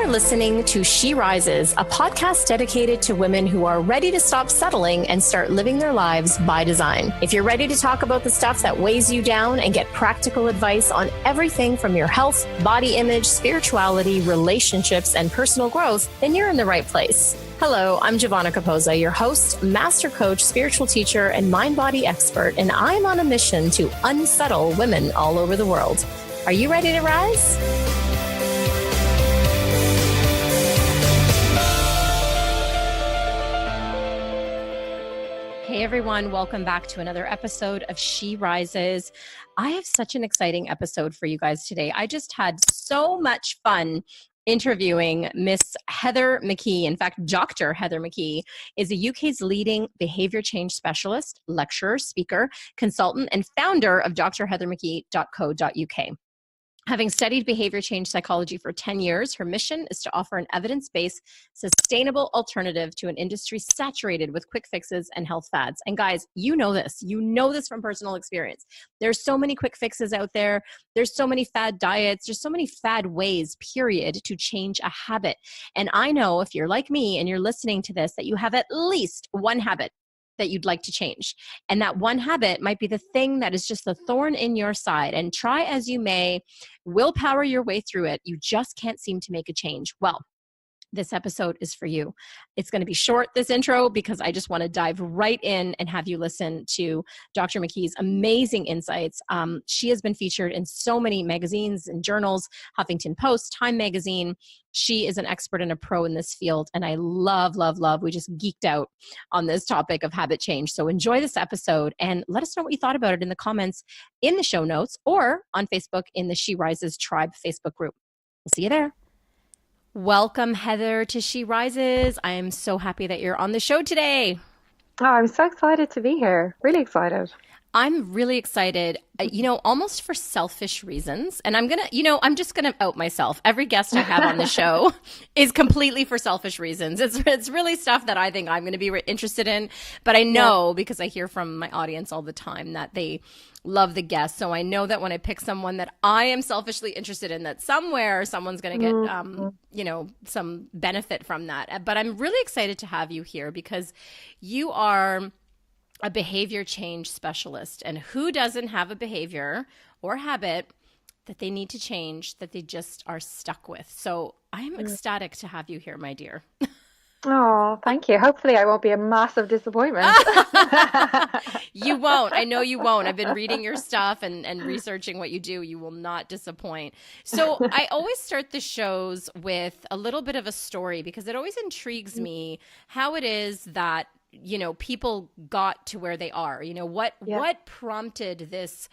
listening to She Rises, a podcast dedicated to women who are ready to stop settling and start living their lives by design. If you're ready to talk about the stuff that weighs you down and get practical advice on everything from your health, body image, spirituality, relationships, and personal growth, then you're in the right place. Hello, I'm Giovanna, your host, master coach, spiritual teacher, and mind-body expert, and I'm on a mission to unsettle women all over the world. Are you ready to rise? Hey everyone, welcome back to another episode of She Rises. I have such an exciting episode for you guys today. I just had so much fun interviewing Miss Heather McKee. In fact, Dr. Heather McKee is the UK's leading behavior change specialist, lecturer, speaker, consultant, and founder of drheathermckee.co.uk. Having studied behavior change psychology for 10 years, her mission is to offer an evidence-based, sustainable alternative to an industry saturated with quick fixes and health fads. And guys, you know this from personal experience. There's so many quick fixes out there. There's so many fad diets. There's so many fad ways, period, to change a habit. And I know if you're like me and you're listening to this, that you have at least one habit that you'd like to change. And that one habit might be the thing that is just the thorn in your side. And try as you may, willpower your way through it, you just can't seem to make a change. Well, this episode is for you. It's going to be short, this intro, because I just want to dive right in and have you listen to Dr. McKee's amazing insights. She has been featured in so many magazines and journals, Huffington Post, Time Magazine. She is an expert and a pro in this field, and I love. We just geeked out on this topic of habit change. So enjoy this episode and let us know what you thought about it in the comments in the show notes or on Facebook in the She Rises Tribe Facebook group. We'll see you there. Welcome, Heather, to She Rises. I am so happy that you're on the show today. Oh, I'm so excited to be here. Really excited. I'm really excited, almost for selfish reasons. And I'm just going to out myself. Every guest I have on the show is completely for selfish reasons. It's really stuff that I think I'm going to be interested in. But I know, because I hear from my audience all the time, that they love the guest. So I know that when I pick someone that I am selfishly interested in, that somewhere someone's going to get, some benefit from that. But I'm really excited to have you here because you are a behavior change specialist. And who doesn't have a behavior or habit that they need to change, that they just are stuck with? So I'm ecstatic to have you here, my dear. Oh, thank you. Hopefully I won't be a massive disappointment. You won't. I know you won't. I've been reading your stuff and researching what you do. You will not disappoint. So I always start the shows with a little bit of a story because it always intrigues me how it is that people got to where they are. What prompted this,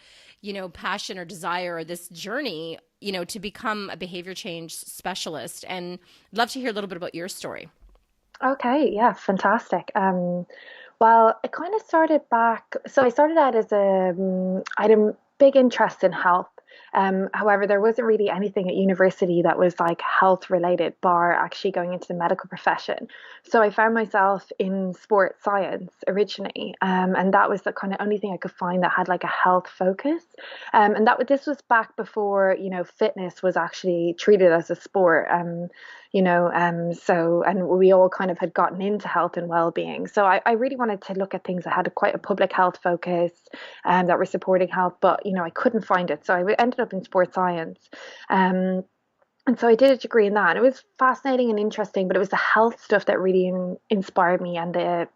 passion or desire or this journey, to become a behavior change specialist? And I'd love to hear a little bit about your story. Okay, yeah, fantastic. Well, it kind of started back. So I started out as I had a big interest in health. However, there wasn't really anything at university that was like health related, bar actually going into the medical profession. So I found myself in sports science originally, and that was the kind of only thing I could find that had like a health focus. And this was back before fitness was actually treated as a sport. And we all kind of had gotten into health and well-being. So I really wanted to look at things that had quite a public health focus and that were supporting health, but I couldn't find it. So I ended up in sports science. And so I did a degree in that, and it was fascinating and interesting, but it was the health stuff that really inspired me and the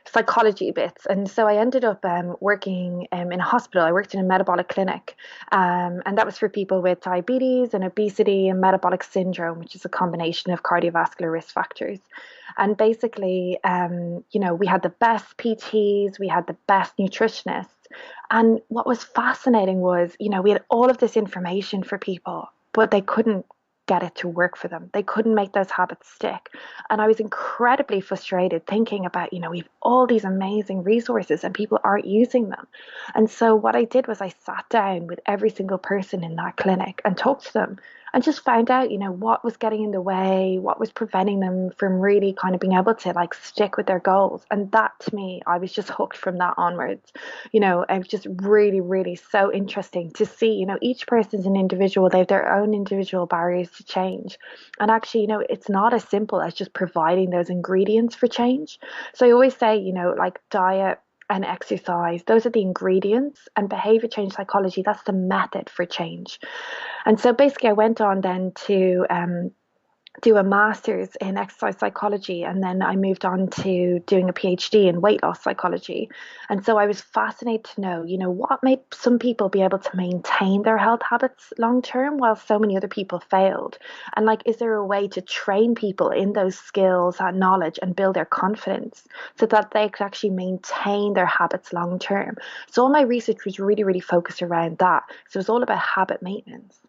psychology bits. And so I ended up working in a hospital. I worked in a metabolic clinic, and that was for people with diabetes and obesity and metabolic syndrome, which is a combination of cardiovascular risk factors. And basically, we had the best PTs, we had the best nutritionists. And what was fascinating was, we had all of this information for people, but they couldn't get it to work for them. They couldn't make those habits stick. And I was incredibly frustrated thinking about, we've all these amazing resources and people aren't using them. And so what I did was I sat down with every single person in that clinic and talked to them and just found out, what was getting in the way, what was preventing them from really kind of being able to like stick with their goals. And that to me, I was just hooked from that onwards. It was just really, really so interesting to see, each person's an individual. They have their own individual barriers to change. And actually, it's not as simple as just providing those ingredients for change. So I always say, like diet and exercise, those are the ingredients, and behavior change psychology, that's the method for change. And so basically, I went on then to do a master's in exercise psychology, and then I moved on to doing a PhD in weight loss psychology. And so I was fascinated to know, what made some people be able to maintain their health habits long term while so many other people failed? And like, is there a way to train people in those skills and knowledge and build their confidence so that they could actually maintain their habits long term? So all my research was really, really focused around that. So it was all about habit maintenance.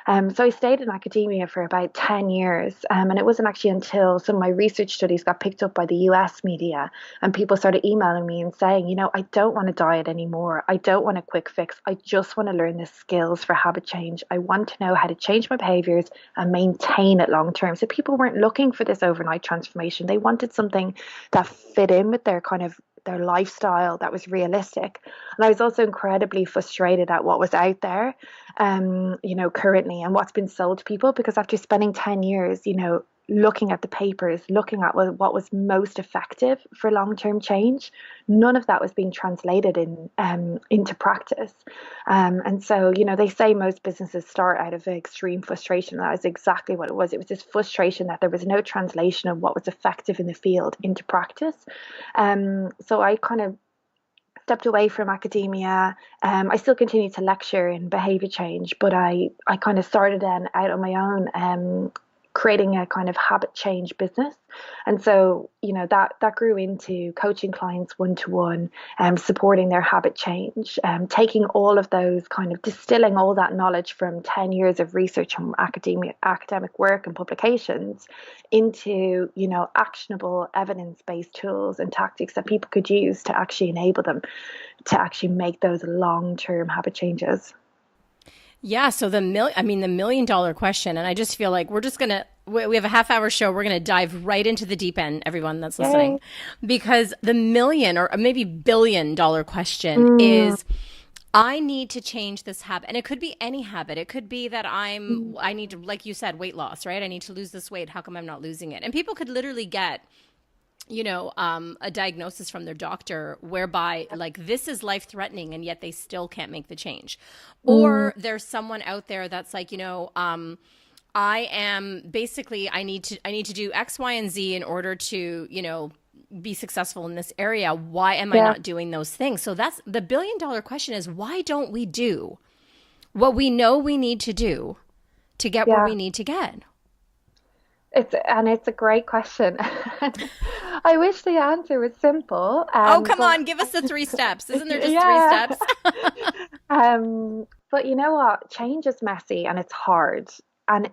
So I stayed in academia for about 10 years, and it wasn't actually until some of my research studies got picked up by the US media and people started emailing me and saying, I don't want to diet anymore. I don't want a quick fix. I just want to learn the skills for habit change. I want to know how to change my behaviors and maintain it long term. So people weren't looking for this overnight transformation. They wanted something that fit in with their lifestyle, that was realistic. And I was also incredibly frustrated at what was out there, currently, and what's been sold to people, because after spending 10 years, looking at the papers, looking at what was most effective for long-term change, none of that was being translated into practice. And so, they say most businesses start out of extreme frustration. That is exactly what it was. It was this frustration that there was no translation of what was effective in the field into practice. So I kind of stepped away from academia. I still continue to lecture in behavior change, but I kind of started then out on my own, creating a kind of habit change business. And so, that grew into coaching clients one-to-one, supporting their habit change, taking all of those, kind of distilling all that knowledge from 10 years of research and academic work and publications into, actionable evidence-based tools and tactics that people could use to actually enable them to actually make those long-term habit changes. Yeah. So the $1 million question, and I just feel like we have a half-hour show. We're going to dive right into the deep end, everyone that's listening. Yay. Because the million or maybe $1 billion question is, I need to change this habit. And it could be any habit. It could be that I need to, like you said, weight loss, right? I need to lose this weight. How come I'm not losing it? And people could literally get a diagnosis from their doctor whereby like this is life threatening, and yet they still can't make the change. Or there's someone out there that's like, I am basically, I need to do X, Y, and Z in order to, be successful in this area. Why am I not doing those things? So that's the $1 billion question, is why don't we do what we know we need to do to get where we need to get? It's a great question. I wish the answer was simple. Come on, give us the 3 steps. Isn't there just 3 steps? But you know what? Change is messy and it's hard. And,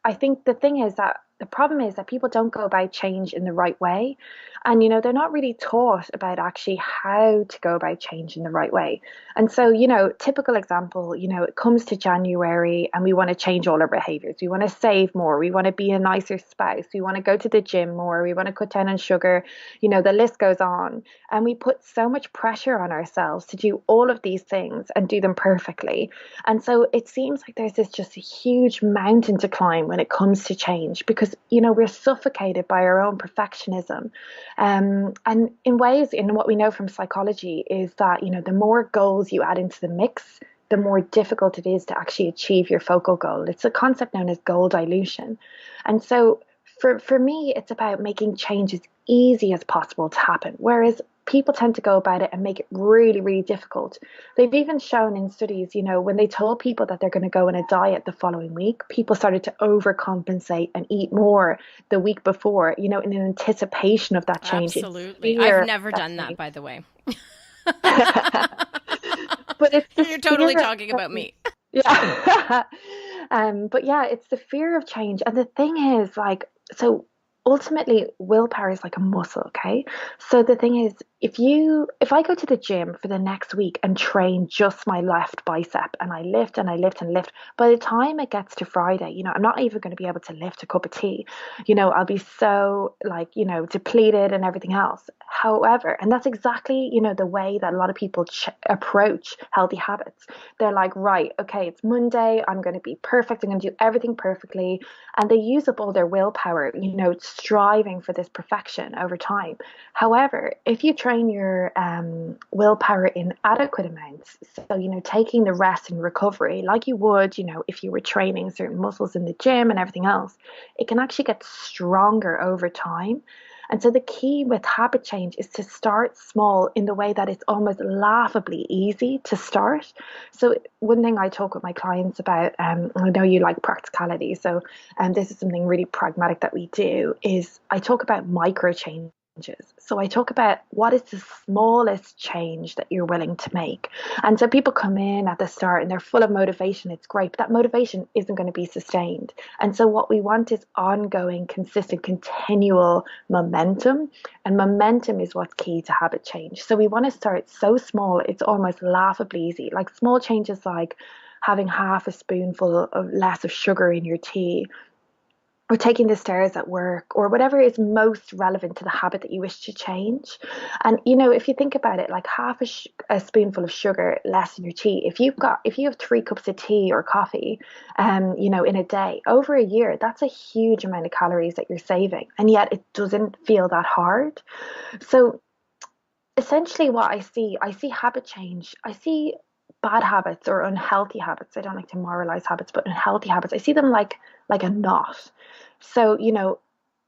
I think the thing is that the problem is that people don't go about change in the right way. And, they're not really taught about actually how to go about change in the right way. And so, typical example, it comes to January and we want to change all our behaviors. We want to save more. We want to be a nicer spouse. We want to go to the gym more. We want to cut down on sugar. The list goes on. And we put so much pressure on ourselves to do all of these things and do them perfectly. And so it seems like there's just a huge mountain to climb when it comes to change, because, we're suffocated by our own perfectionism. And in what we know from psychology is that, the more goals you add into the mix, the more difficult it is to actually achieve your focal goal. It's a concept known as goal dilution. And so for me, it's about making change as easy as possible to happen. Whereas people tend to go about it and make it really, really difficult. They've even shown in studies, when they told people that they're going to go on a diet the following week, people started to overcompensate and eat more the week before, in anticipation of that change. Absolutely. I've never done that, by the way. But you're totally talking about me. Yeah. But yeah, it's the fear of change. And the thing is, like, so ultimately willpower is like a muscle, okay? So the thing is, if I go to the gym for the next week and train just my left bicep and I lift and I lift and lift, by the time it gets to Friday, I'm not even going to be able to lift a cup of tea. I'll be so like, depleted and everything else. However, and that's exactly, the way that a lot of people approach healthy habits. They're like, right, okay, it's Monday, I'm going to be perfect, I'm going to do everything perfectly, and they use up all their willpower, striving for this perfection over time. However, if you train your willpower in adequate amounts, so, taking the rest and recovery like you would, if you were training certain muscles in the gym and everything else, it can actually get stronger over time. And so the key with habit change is to start small in the way that it's almost laughably easy to start. So one thing I talk with my clients about, I know you like practicality, so this is something really pragmatic that we do, is I talk about micro changes. So I talk about what is the smallest change that you're willing to make. And so people come in at the start and they're full of motivation. It's great, but that motivation isn't going to be sustained. And so what we want is ongoing, consistent, continual momentum. And momentum is what's key to habit change. So we want to start so small, it's almost laughably easy. Like small changes like having half a spoonful of less of sugar in your tea, or taking the stairs at work, or whatever is most relevant to the habit that you wish to change. And if you think about it, like half a spoonful of sugar less in your tea, if you have 3 cups of tea or coffee, in a day, over a year, that's a huge amount of calories that you're saving, and yet it doesn't feel that hard. So essentially what I see habit change, I see bad habits or unhealthy habits. I don't like to moralize habits, but unhealthy habits, I see them like a knot. So,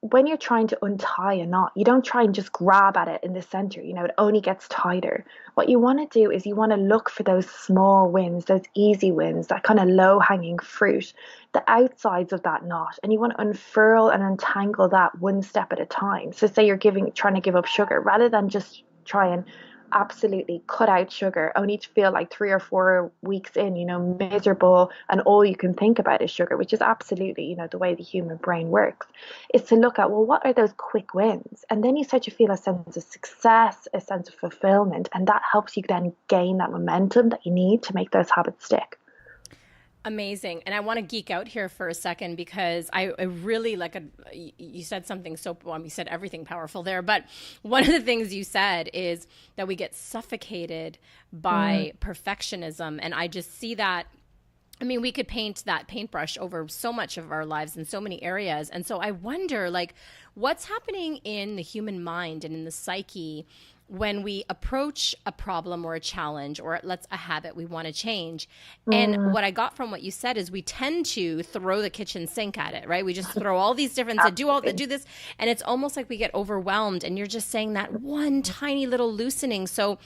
when you're trying to untie a knot, you don't try and just grab at it in the center, it only gets tighter. What you want to do is you want to look for those small wins, those easy wins, that kind of low hanging fruit, the outsides of that knot, and you want to unfurl and untangle that one step at a time. So say you're trying to give up sugar, rather than just try and absolutely cut out sugar, only to feel like 3 or 4 weeks in, miserable, and all you can think about is sugar, which is absolutely, the way the human brain works, is to look at, well, what are those quick wins? And then you start to feel a sense of success, a sense of fulfillment, and that helps you then gain that momentum that you need to make those habits stick. Amazing. And I want to geek out here for a second because I really like you said something so, well, you said everything powerful there, but one of the things you said is that we get suffocated by perfectionism. And I just see that. I mean, we could paint that paintbrush over so much of our lives in so many areas. And so I wonder, like, what's happening in the human mind and in the psyche when we approach a problem or a challenge, or let's a habit we want to change. And what I got from what you said is we tend to throw the kitchen sink at it, right? We just throw all these different do this, and it's almost like we get overwhelmed. And you're just saying that one tiny little loosening. So,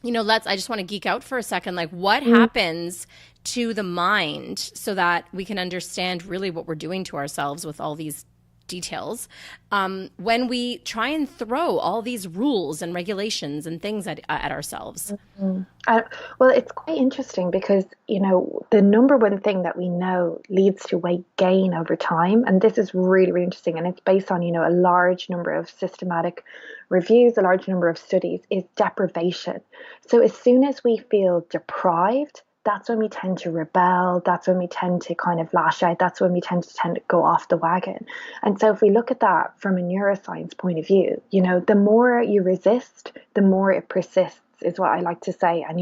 I just want to geek out for a second. Like, what happens to the mind so that we can understand really what we're doing to ourselves with all these details, when we try and throw all these rules and regulations and things at ourselves? Well, it's quite interesting because, the number one thing that we know leads to weight gain over time. And this is really, really interesting. And it's based on, a large number of systematic reviews, a large number of studies, is deprivation. So as soon as we feel deprived, that's when we tend to rebel. That's when we tend to kind of lash out. That's when we tend to go off the wagon. And so if we look at that from a neuroscience point of view, the more you resist, the more it persists, is what I like to say. And,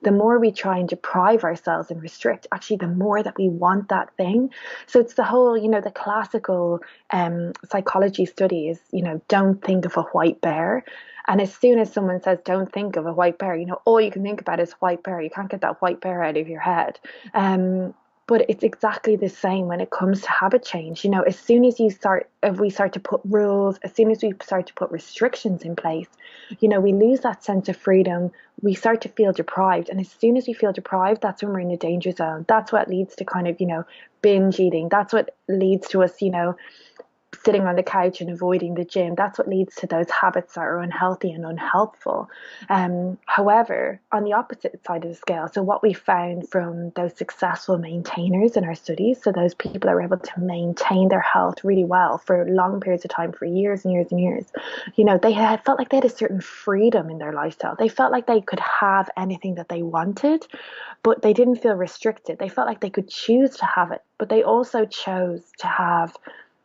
the more we try and deprive ourselves and restrict, actually, the more that we want that thing. So it's the whole, the classical psychology study is, don't think of a white bear. And as soon as someone says, don't think of a white bear, all you can think about is white bear. You can't get that white bear out of your head. But it's exactly the same when it comes to habit change. As soon as if we start to put rules, as soon as we start to put restrictions in place, we lose that sense of freedom. We start to feel deprived. And as soon as we feel deprived, that's when we're in a danger zone. That's what leads to kind of, binge eating. That's what leads to us, sitting on the couch and avoiding the gym, that's what leads to those habits that are unhealthy and unhelpful. However, on the opposite side of the scale, so what we found from those successful maintainers in our studies, so those people that were able to maintain their health really well for long periods of time, for years and years and years, they had felt like they had a certain freedom in their lifestyle. They felt like they could have anything that they wanted, but they didn't feel restricted. They felt like they could choose to have it, but they also chose to have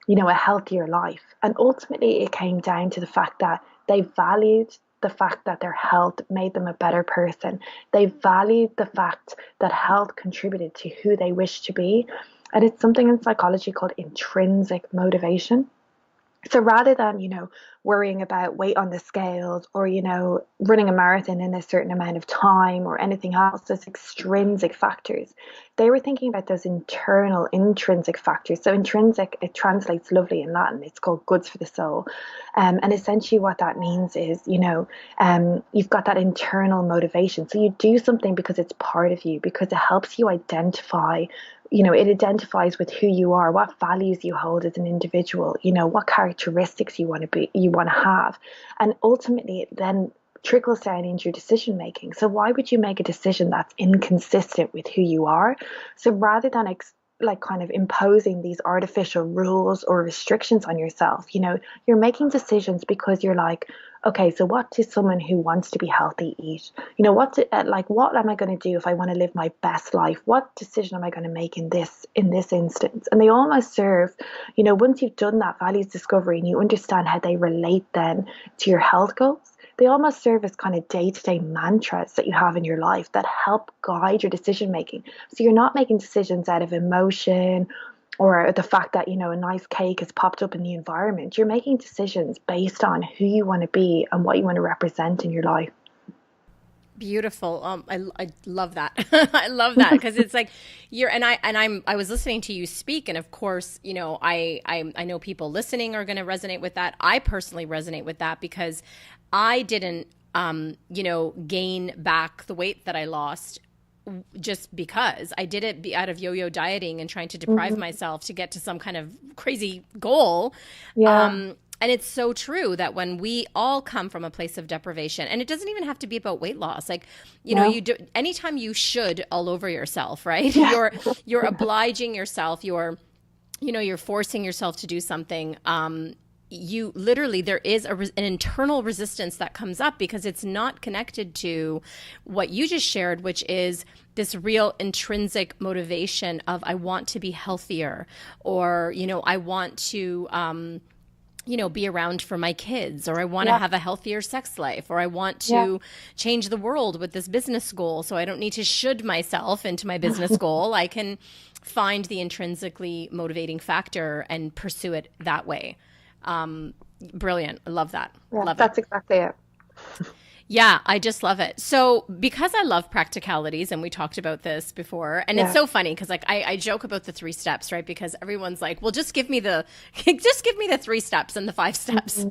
a healthier life. And ultimately, it came down to the fact that they valued the fact that their health made them a better person. They valued the fact that health contributed to who they wish to be. And it's something in psychology called intrinsic motivation. So rather than, worrying about weight on the scales or, running a marathon in a certain amount of time or anything else, those extrinsic factors, they were thinking about those internal intrinsic factors. So intrinsic, it translates lovely in Latin. It's called goods for the soul. And essentially what that means is, you've got that internal motivation. So you do something because it's part of you, because it helps you identify, it identifies with who you are, what values you hold as an individual, what characteristics you want to have. And ultimately it then trickles down into your decision making. So why would you make a decision that's inconsistent with who you are? So rather than kind of imposing these artificial rules or restrictions on yourself, you're making decisions because you're like, okay, so what does someone who wants to be healthy eat? What am I going to do if I want to live my best life? What decision am I going to make in this instance? And they almost serve, once you've done that values discovery and you understand how they relate then to your health goals, they almost serve as kind of day-to-day mantras that you have in your life that help guide your decision making. So you're not making decisions out of emotion or the fact that, a nice cake has popped up in the environment. You're making decisions based on who you want to be and what you want to represent in your life. Beautiful. I love that. I love that because it's like I was listening to you speak, and of course, I know people listening are going to resonate with that. I personally resonate with that because I didn't, gain back the weight that I lost just because I did it out of yo-yo dieting and trying to deprive myself to get to some kind of crazy goal. Yeah. And it's so true that when we all come from a place of deprivation, and it doesn't even have to be about weight loss, like, you do, anytime you should all over yourself, right? Yeah. You're obliging yourself, you're forcing yourself to do something. You literally, there is an internal resistance that comes up because it's not connected to what you just shared, which is this real intrinsic motivation of, I want to be healthier, or, I want to, be around for my kids, or I want to have a healthier sex life, or I want to change the world with this business goal. So I don't need to should myself into my business goal. I can find the intrinsically motivating factor and pursue it that way. Brilliant. I love that. Yeah, love that's it. exactly it. Yeah, I just love it. So because I love practicalities, and we talked about this before, and it's so funny because I joke about the 3 steps, right? Because everyone's like, well, just give me the 3 steps and the 5 steps.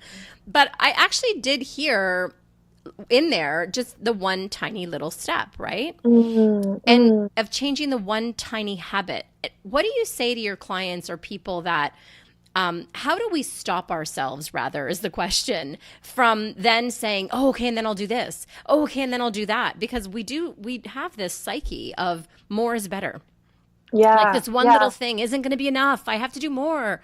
But I actually did hear in there just the one tiny little step, right? And of changing the one tiny habit. What do you say to your clients or people that how do we stop ourselves, rather, is the question, from then saying, oh, okay, and then I'll do this. Oh, okay, and then I'll do that. Because we have this psyche of more is better. Yeah. Like this one little thing isn't going to be enough. I have to do more.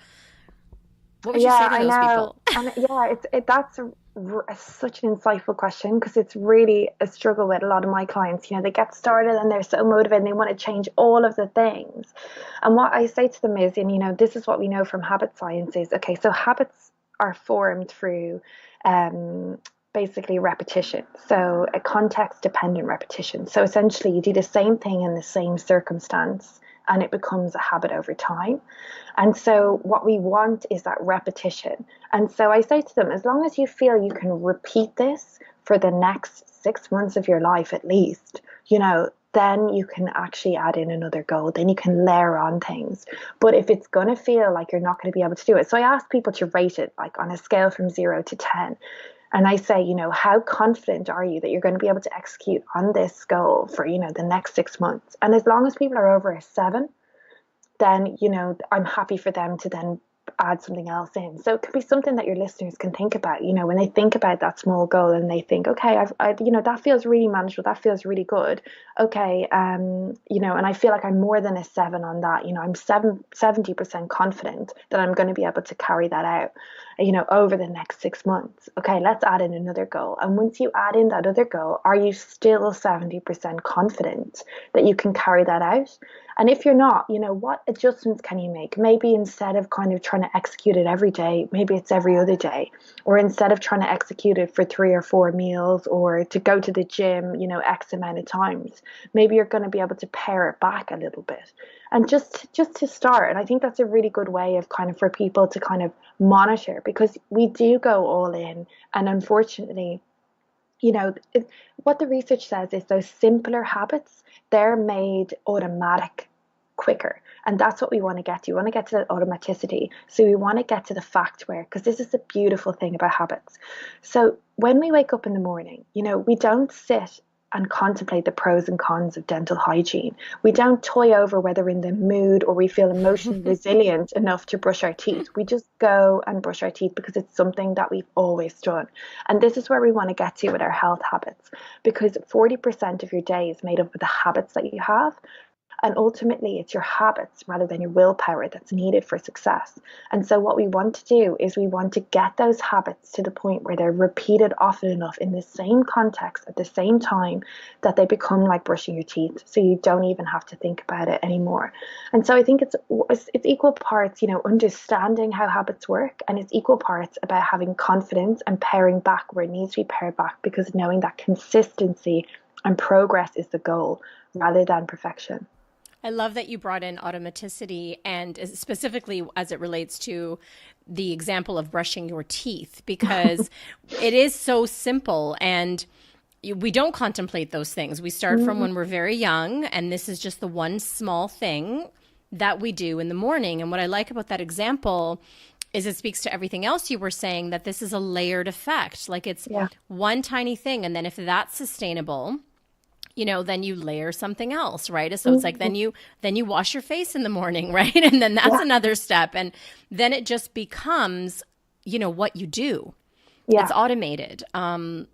What would you say to those people? And that's such an insightful question, because it's really a struggle with a lot of my clients. They get started and they're so motivated and they want to change all of the things. And what I say to them is, and this is what we know from habit science is, okay, so habits are formed through basically repetition. So a context dependent repetition. So essentially you do the same thing in the same circumstance and it becomes a habit over time. And so what we want is that repetition. And so I say to them, as long as you feel you can repeat this for the next 6 months of your life at least, then you can actually add in another goal. Then you can layer on things. But if it's going to feel like you're not going to be able to do it, so I ask people to rate it like on a scale from 0 to 10. And I say, how confident are you that you're going to be able to execute on this goal for, the next 6 months? And as long as people are over a 7, then, I'm happy for them to then add something else in. So it could be something that your listeners can think about, when they think about that small goal and they think, okay, that feels really manageable. That feels really good. Okay. And I feel like I'm more than a 7 on that. I'm 70% confident that I'm going to be able to carry that out, over the next 6 months. Okay. Let's add in another goal. And once you add in that other goal, are you still 70% confident that you can carry that out? And if you're not, what adjustments can you make? Maybe instead of kind of trying to execute it every day, maybe it's every other day. Or instead of trying to execute it for 3 or 4 meals, or to go to the gym, X amount of times, maybe you're going to be able to pare it back a little bit. And just to start. And I think that's a really good way of kind of for people to kind of monitor, because we do go all in. And unfortunately, what the research says is those simpler habits, they're made automatic quicker. And that's what we want to get to. We want to get to that automaticity. So we want to get to the fact where, because this is the beautiful thing about habits. So when we wake up in the morning, we don't sit and contemplate the pros and cons of dental hygiene. We don't toy over whether we're in the mood or we feel emotionally resilient enough to brush our teeth. We just go and brush our teeth because it's something that we've always done. And this is where we want to get to with our health habits, because 40% of your day is made up of the habits that you have. And ultimately, it's your habits rather than your willpower that's needed for success. And so what we want to do is we want to get those habits to the point where they're repeated often enough in the same context at the same time that they become like brushing your teeth. So you don't even have to think about it anymore. And so I think it's equal parts, understanding how habits work, and it's equal parts about having confidence and paring back where it needs to be pared back, because knowing that consistency and progress is the goal rather than perfection. I love that you brought in automaticity, and specifically as it relates to the example of brushing your teeth, because it is so simple and we don't contemplate those things. We start from when we're very young, and this is just the one small thing that we do in the morning. And what I like about that example is it speaks to everything else you were saying, that this is a layered effect. Like it's one tiny thing. And then if that's sustainable, then you layer something else, right? So it's like then you wash your face in the morning, right? And then that's another step. And then it just becomes, what you do. It's automated. I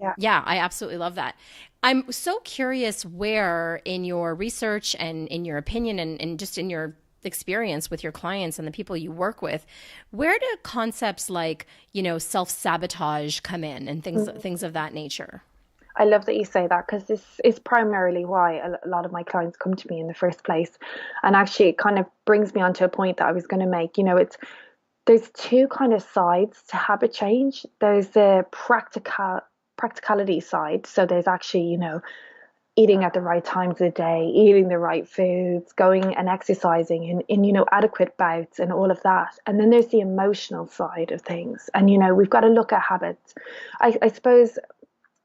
absolutely love that. I'm so curious where in your research and in your opinion and just in your experience with your clients and the people you work with, where do concepts like, self-sabotage come in and things of that nature? I love that you say that, because this is primarily why a lot of my clients come to me in the first place. And actually, it kind of brings me on to a point that I was going to make. There's two kind of sides to habit change. There's the practicality side. So there's actually, eating at the right times of the day, eating the right foods, going and exercising in adequate bouts and all of that. And then there's the emotional side of things. And, we've got to look at habits. I suppose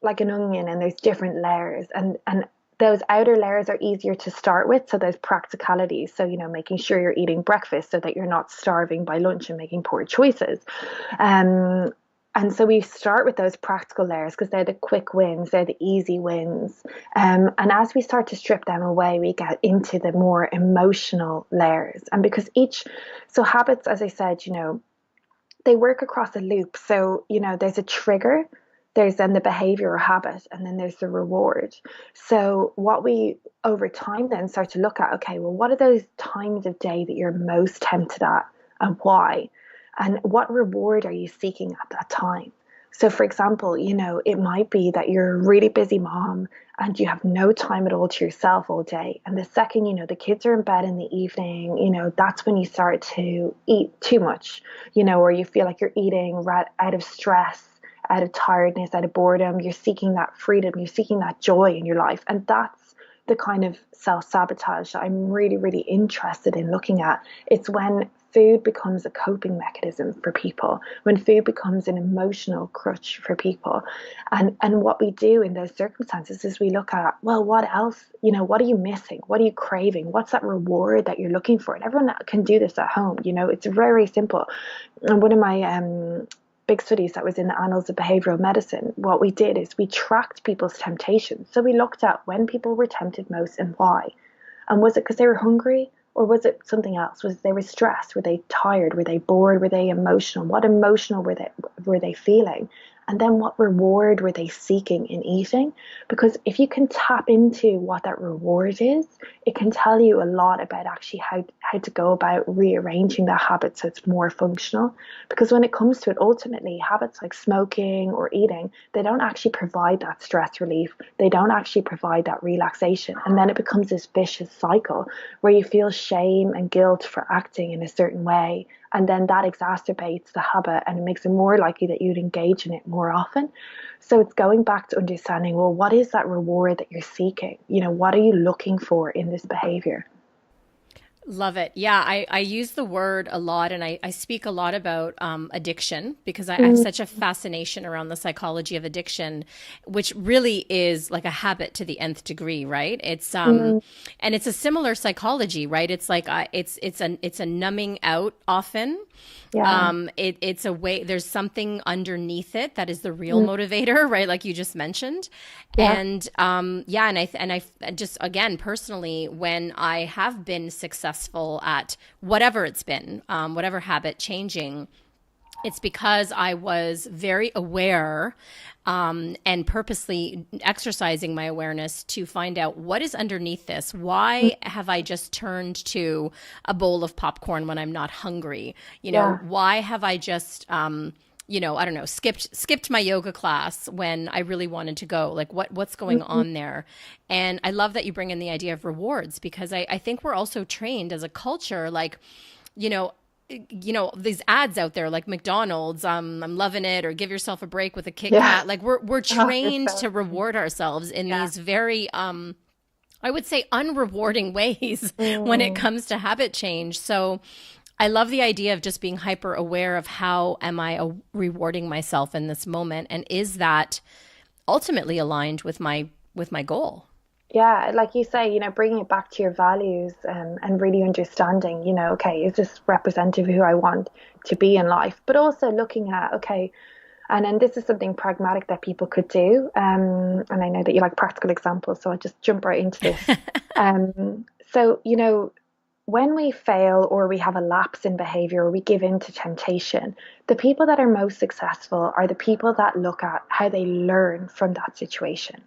like an onion, and there's different layers, and those outer layers are easier to start with. So there's practicality. So, making sure you're eating breakfast so that you're not starving by lunch and making poor choices. And so we start with those practical layers because they're the quick wins, they're the easy wins. And as we start to strip them away, we get into the more emotional layers. And because so habits, as I said, they work across a loop. So, there's a trigger, there's then the behavior or habit, and then there's the reward. So what we over time then start to look at, okay, well, what are those times of day that you're most tempted at, and why? And what reward are you seeking at that time? So for example, it might be that you're a really busy mom and you have no time at all to yourself all day. And the second, the kids are in bed in the evening, that's when you start to eat too much, or you feel like you're eating out of stress, out of tiredness, out of boredom. You're seeking that freedom, you're seeking that joy in your life. And that's the kind of self-sabotage that I'm really, really interested in looking at. It's when food becomes a coping mechanism for people, when food becomes an emotional crutch for people. And what we do in those circumstances is we look at, well, what else, what are you missing? What are you craving? What's that reward that you're looking for? And everyone can do this at home. It's very simple. And one of my big studies that was in the Annals of Behavioral Medicine, what we did is we tracked people's temptations. So we looked at when people were tempted most and why. And was it because they were hungry? Or was it something else? Was they were stressed? Were they tired? Were they bored? Were they emotional? What emotional were they feeling? And then what reward were they seeking in eating? Because if you can tap into what that reward is, it can tell you a lot about actually how to go about rearranging that habit so it's more functional. Because when it comes to it, ultimately, habits like smoking or eating, they don't actually provide that stress relief. They don't actually provide that relaxation. And then it becomes this vicious cycle where you feel shame and guilt for acting in a certain way. And then that exacerbates the habit and it makes it more likely that you'd engage in it more often. So it's going back to understanding, well, what is that reward that you're seeking? What are you looking for in this behavior? Love it. Yeah, I use the word a lot and I speak a lot about addiction because I have Mm, such a fascination around the psychology of addiction, which really is like a habit to the nth degree, right? mm, And it's a similar psychology, right? It's like it's a numbing out often. yeah. It's a way, there's something underneath it that is the real Mm, motivator, right? Like you just mentioned. yeah. And yeah, and I just, again, personally, when I have been successful at whatever it's been, whatever habit changing, it's because I was very aware and purposely exercising my awareness to find out what is underneath this. Mm, Why have I just turned to a bowl of popcorn when I'm not hungry? yeah. Why have I just I don't know, skipped my yoga class when I really wanted to go. Like what's going Mm, on there? And I love that you bring in the idea of rewards because I think we're also trained as a culture, like, you know, these ads out there like McDonald's, I'm loving it, or give yourself a break with a Kit yeah. Kat. Like we're trained 100%. to reward ourselves in Yeah. these very I would say unrewarding ways when it Mm. comes to habit change. So I love the idea of just being hyper aware of how am I rewarding myself in this moment, and is that ultimately aligned with my goal. Yeah, like you say, bringing it back to your values, and really understanding, okay, is this representative of who I want to be in life? But also looking at, okay, and then this is something pragmatic that people could do. And I know that you like practical examples, so I'll just jump right into this. So, when we fail or we have a lapse in behavior or we give in to temptation, the people that are most successful are the people that look at how they learn from that situation.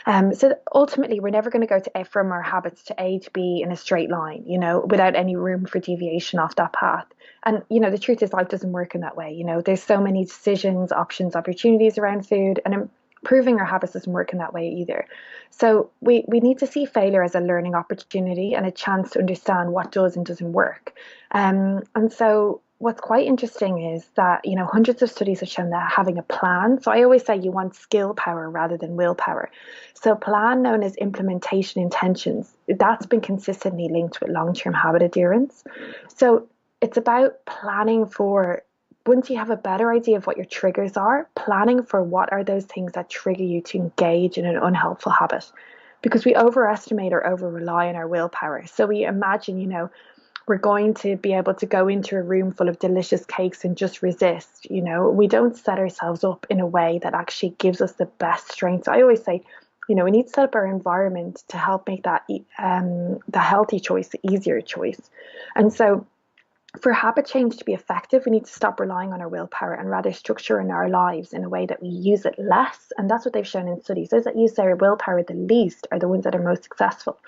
So ultimately, we're never going to go from our habits to A to B in a straight line, without any room for deviation off that path. And, the truth is life doesn't work in that way. There's so many decisions, options, opportunities around food, and improving our habits doesn't work in that way either. So we need to see failure as a learning opportunity and a chance to understand what does and doesn't work. And so what's quite interesting is that, hundreds of studies have shown that having a plan. So I always say you want skill power rather than willpower. So plan known as implementation intentions, that's been consistently linked with long-term habit adherence. So it's about planning for, once you have a better idea of what your triggers are, planning for what are those things that trigger you to engage in an unhelpful habit. Because we overestimate or over rely on our willpower. So we imagine, we're going to be able to go into a room full of delicious cakes and just resist. We don't set ourselves up in a way that actually gives us the best strength. So I always say, we need to set up our environment to help make that the healthy choice the easier choice. And so for habit change to be effective, we need to stop relying on our willpower and rather structure in our lives in a way that we use it less. And that's what they've shown in studies. Those that use their willpower the least are the ones that are most successful.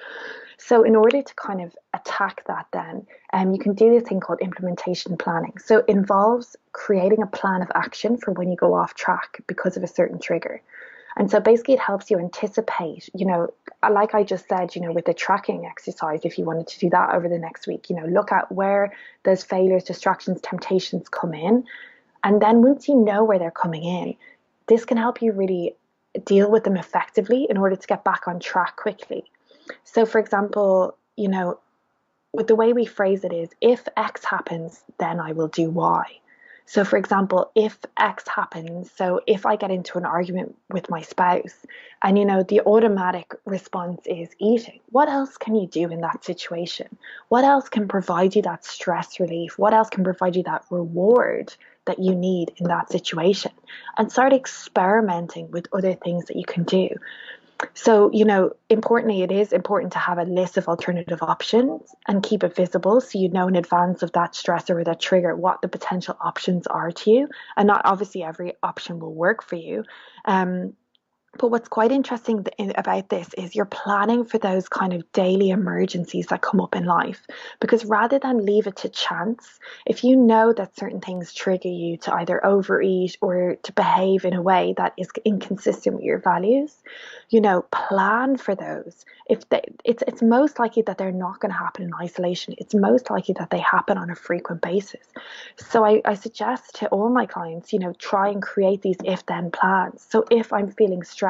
So in order to kind of attack that then, you can do this thing called implementation planning. So it involves creating a plan of action for when you go off track because of a certain trigger. And so basically it helps you anticipate, like I just said, with the tracking exercise, if you wanted to do that over the next week, look at where those failures, distractions, temptations come in. And then once you know where they're coming in, this can help you really deal with them effectively in order to get back on track quickly. So for example, with the way we phrase it is, if X happens, then I will do Y. So, for example, if X happens, so if I get into an argument with my spouse and, the automatic response is eating, what else can you do in that situation? What else can provide you that stress relief? What else can provide you that reward that you need in that situation? And start experimenting with other things that you can do. So, importantly, it is important to have a list of alternative options and keep it visible so you know in advance of that stressor or that trigger what the potential options are to you. And not obviously every option will work for you. Um, but what's quite interesting about this is you're planning for those kind of daily emergencies that come up in life. Because rather than leave it to chance, if you know that certain things trigger you to either overeat or to behave in a way that is inconsistent with your values, plan for those. It's most likely that they're not going to happen in isolation. It's most likely that they happen on a frequent basis. So I suggest to all my clients, try and create these if then plans. So if I'm feeling stressed,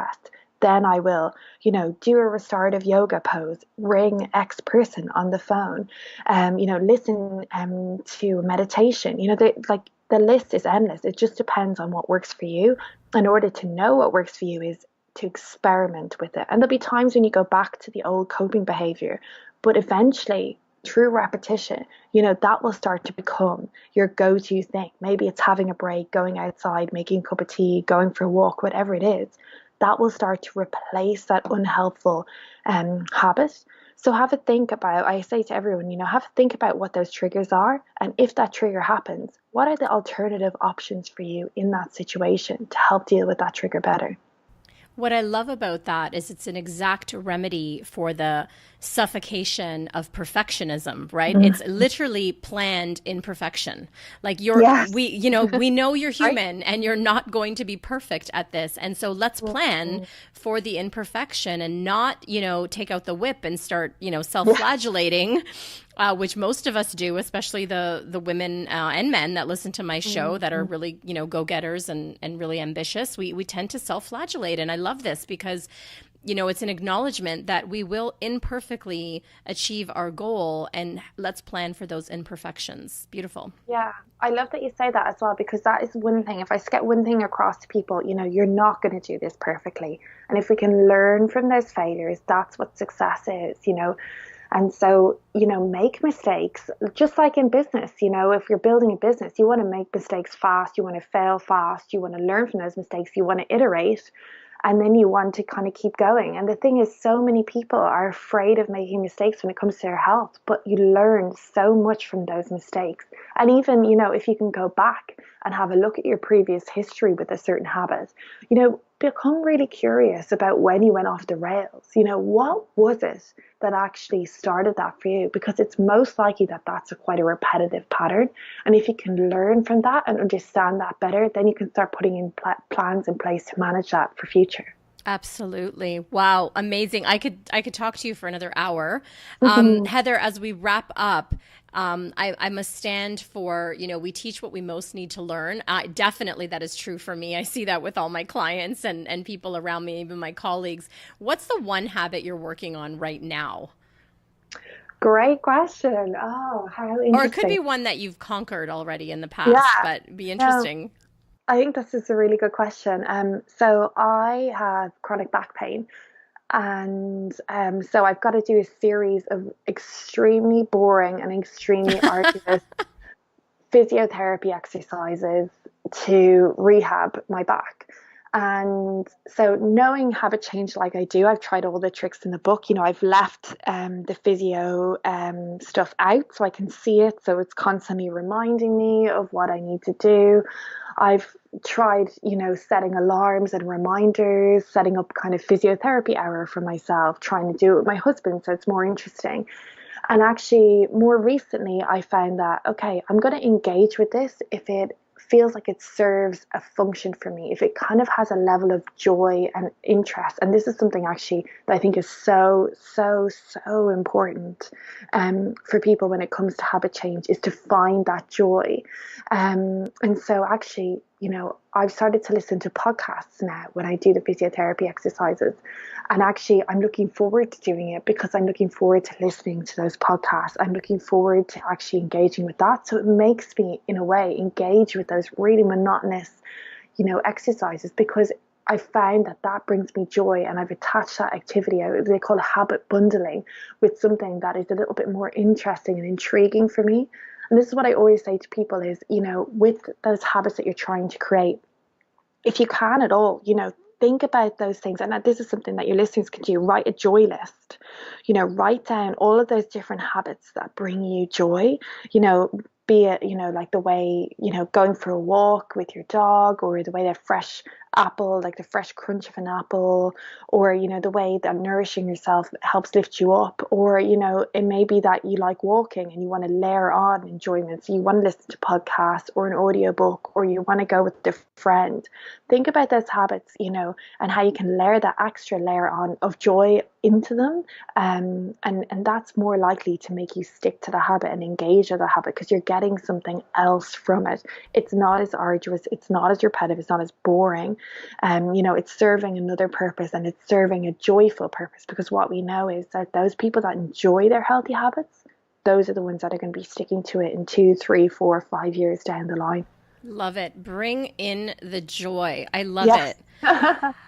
then I will, do a restorative yoga pose, ring X person on the phone, listen to meditation. The list is endless. It just depends on what works for you. In order to know what works for you is to experiment with it. And there'll be times when you go back to the old coping behavior, but eventually through repetition, that will start to become your go-to thing. Maybe it's having a break, going outside, making a cup of tea, going for a walk, whatever it is. That will start to replace that unhelpful habit. So have a think about, I say to everyone, have a think about what those triggers are. And if that trigger happens, what are the alternative options for you in that situation to help deal with that trigger better? What I love about that is it's an exact remedy for the suffocation of perfectionism, right? Mm. It's literally planned imperfection. Like Yes. we know you're Right. human and you're not going to be perfect at this. And so let's plan Mhm. for the imperfection and not, take out the whip and start, Yeah. self-flagellating, which most of us do, especially the women and men that listen to my show that are Mhm. really, go-getters and really ambitious. We tend to self-flagellate. And I love this because it's an acknowledgement that we will imperfectly achieve our goal, and let's plan for those imperfections. Beautiful. Yeah, I love that you say that as well, because that is one thing. If I get one thing across to people, you're not going to do this perfectly. And if we can learn from those failures, that's what success is. And so, make mistakes, just like in business. If you're building a business, you want to make mistakes fast, you want to fail fast, you want to learn from those mistakes, you want to iterate, and then you want to kind of keep going. And the thing is, so many people are afraid of making mistakes when it comes to their health, but you learn so much from those mistakes. And even, if you can go back and have a look at your previous history with a certain habit, become really curious about when you went off the rails. What was it that actually started that for you? Because it's most likely that that's quite a repetitive pattern. And if you can learn from that and understand that better, then you can start putting in plans in place to manage that for future. Absolutely. Wow, amazing. I could talk to you for another hour. Mhm. Heather, as we wrap up, I must stand for, we teach what we most need to learn. Definitely that is true for me. I see that with all my clients and people around me, even my colleagues. What's the one habit you're working on right now? Great question. Oh, how Or it could interesting. be one that you've conquered already in the past, Yeah. but it'd be No, interesting. I think this is a really good question. So I have chronic back pain, and so I've got to do a series of extremely boring and extremely arduous physiotherapy exercises to rehab my back. And so, knowing habit change like I do, I've tried all the tricks in the book. I've left the physio stuff out so I can see it. So it's constantly reminding me of what I need to do. I've tried, setting alarms and reminders, setting up kind of physiotherapy hour for myself, trying to do it with my husband so it's more interesting. And actually, more recently, I found that, okay, I'm going to engage with this if it feels like it serves a function for me, if it kind of has a level of joy and interest. And this is something actually that I think is so, so, so important for people when it comes to habit change, is to find that joy. And so actually, I've started to listen to podcasts now when I do the physiotherapy exercises. And actually, I'm looking forward to doing it because I'm looking forward to listening to those podcasts. I'm looking forward to actually engaging with that. So it makes me, in a way, engage with those really monotonous, exercises, because I found that that brings me joy, and I've attached that activity, they call it habit bundling, with something that is a little bit more interesting and intriguing for me. And this is what I always say to people is, with those habits that you're trying to create, if you can at all, think about those things. And this is something that your listeners can do. Write a joy list. Write down all of those different habits that bring you joy, be it, like the way, going for a walk with your dog, or the way that fresh apple, like the fresh crunch of an apple, or, the way that nourishing yourself helps lift you up, or, it may be that you like walking and you want to layer on enjoyment. So you want to listen to podcasts or an audiobook, or you want to go with a friend. Think about those habits, and how you can layer that extra layer on of joy into them. And that's more likely to make you stick to the habit and engage with the habit, because you're getting something else from it. It's not as arduous, it's not as repetitive, it's not as boring. It's serving another purpose, and it's serving a joyful purpose, because what we know is that those people that enjoy their healthy habits, those are the ones that are going to be sticking to it in 2, 3, 4, 5 years down the line. Love it. Bring in the joy. I love it.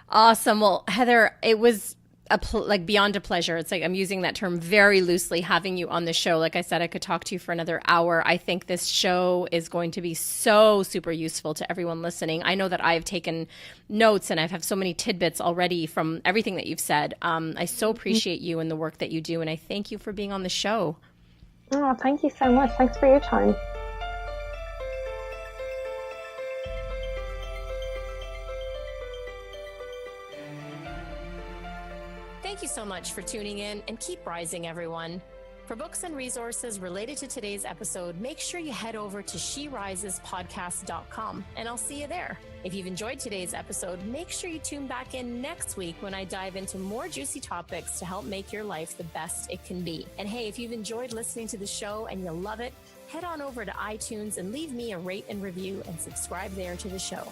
Awesome. Well, Heather, it was like beyond a pleasure. It's like I'm using that term very loosely, having you on the show. Like I said, I could talk to you for another hour. I think this show is going to be so super useful to everyone listening. I know that I've taken notes, and I've had so many tidbits already from everything that you've said. I so appreciate you and the work that you do, and I thank you for being on the show. Oh, thank you so much. Thanks for your time. Thank you so much for tuning in, and keep rising, everyone. For books and resources related to today's episode, make sure you head over to SheRisesPodcast.com, and I'll see you there. If you've enjoyed today's episode, make sure you tune back in next week when I dive into more juicy topics to help make your life the best it can be. And hey, if you've enjoyed listening to the show and you love it, head on over to iTunes and leave me a rate and review, and subscribe there to the show.